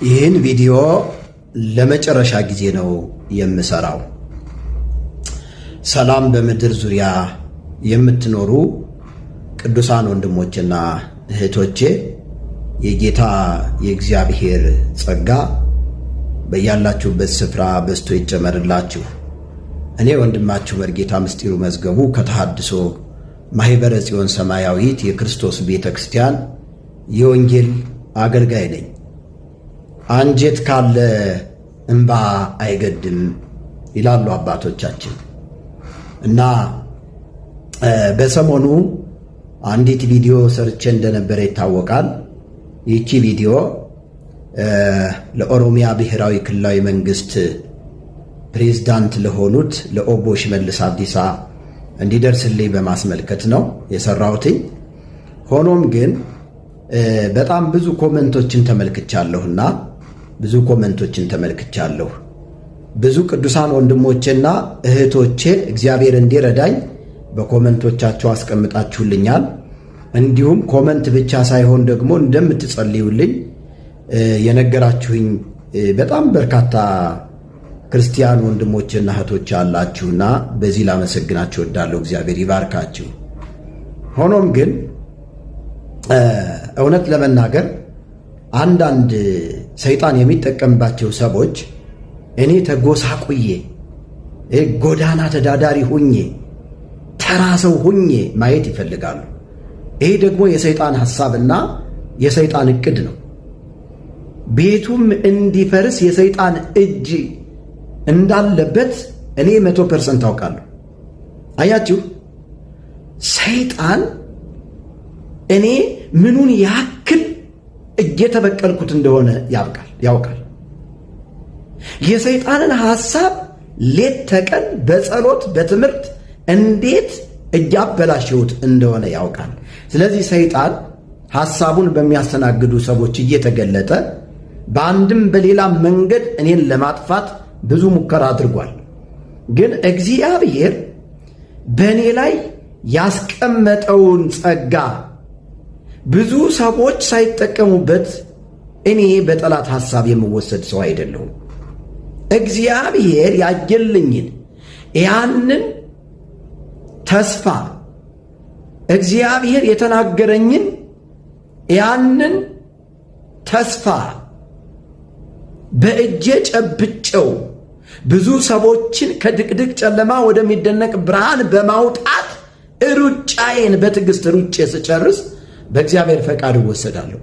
ይህን ቪዲዮ ለመጨረሻ ጊዜ ነው የምሰራው። ሰላም በምድር ዙሪያ የምትኖሩ ቅዱሳን ወንድሞችና እህቶቼ የጌታ የእግዚአብሔር ጸጋ በያላችሁበት ስፍራ በስቶ ይጨመርላችሁ። እኔ ወንድማችሁ መርጌታ ምስጢሩ መዝገቡ ከተሐድሶ ማኅበረ ጽዮን ሰማያዊት የክርስቶስ ቤተክርስቲያን የወንጌል አገልጋይ ነኝ። አንጀት ካለ እንባ አይገድም ይላሉ አባቶቻችን እና በሰሞኑ አንዲት ቪዲዮ ሰርቼ እንደነበረ ይታወቃል። ይቺ ቪዲዮ ለኦሮሚያ ብሔራዊ ክልላዊ መንግስት ፕሬዝዳንት ለሆኑት ለኦቦ ሽመልስ አብዲሳ እንዲደርስልኝ በማስመልከት ነው የሰራሁት። ሆኖም ግን በጣም ብዙ ኮሜንቶችን ተመልክቻለሁና ብዙ ቅዱሳን ወንድሞቼና እህቶቼ እግዚአብሔር እንዲረዳኝ በኮሜንቶቻችሁ አስቀምጣችሁልኛል። እንዲሁም ኮሜንት ብቻ ሳይሆን ደግሞ እንደምትጸልዩልኝ የነገራችሁኝ በጣም በርካታ ክርስቲያን ወንድሞቼና እህቶቼ አላችሁና በዚህ ላመሰግናችሁ እወዳለሁ። እግዚአብሔር ይባርካችሁ። ሆኖም ግን እውነት ለመናገር አንዳንድ ሰይጣን የሚጠቀምባቸው ሰዎች እኔ ተጎሳቁዬ ጎዳና ተዳዳሪ ሁኜ ተራ ሰው ሁኜ ማየት ይፈልጋሉ። ይሄ ደግሞ የሰይጣን ሐሳብና የሰይጣን እቅድ ነው። ቤቱም እንዲፈርስ የሰይጣን እጅ እንዳለበት እኔ 100% ታውቃለሁ። አያችሁ፣ ሰይጣን እኔ ምኑን ያክል እየተበቀልኩት እንደሆነ ያውቃል። የሰይጣንን ሐሳብ ሌት ተቀን በጸሎት በትምህርት እንዴት እያበላሸሁት እንደሆነ ያውቃል። ስለዚህ ሰይጣን ሐሳቡን በሚያስተናግዱ ሰዎች እየተገለጠ በአንድም በሌላ መንገድ እኔን ለማጥፋት ብዙ ሙከራ አድርጓል። ግን እግዚአብሔር በእኔ ላይ ያስቀመጠውን ጸጋ ብዙ ሰዎች ሳይጠቀሙበት እኔ በጠላት ሐሳብ የምወሰድ ሰው አይደለሁም። እግዚአብሔር ያየልኝን ያንን ተስፋ እግዚአብሔር የተናገረኝን ያንን ተስፋ በእጄ ጨብጨው ብዙ ሰዎችን ከድቅድቅ ጨለማ ወደሚደነቅ ብርሃን በማውጣት ሩጫዬን በትዕግስት ሩጬ ስጨርስ በእግዚአብሔር ፈቃድ እወሰዳለሁ።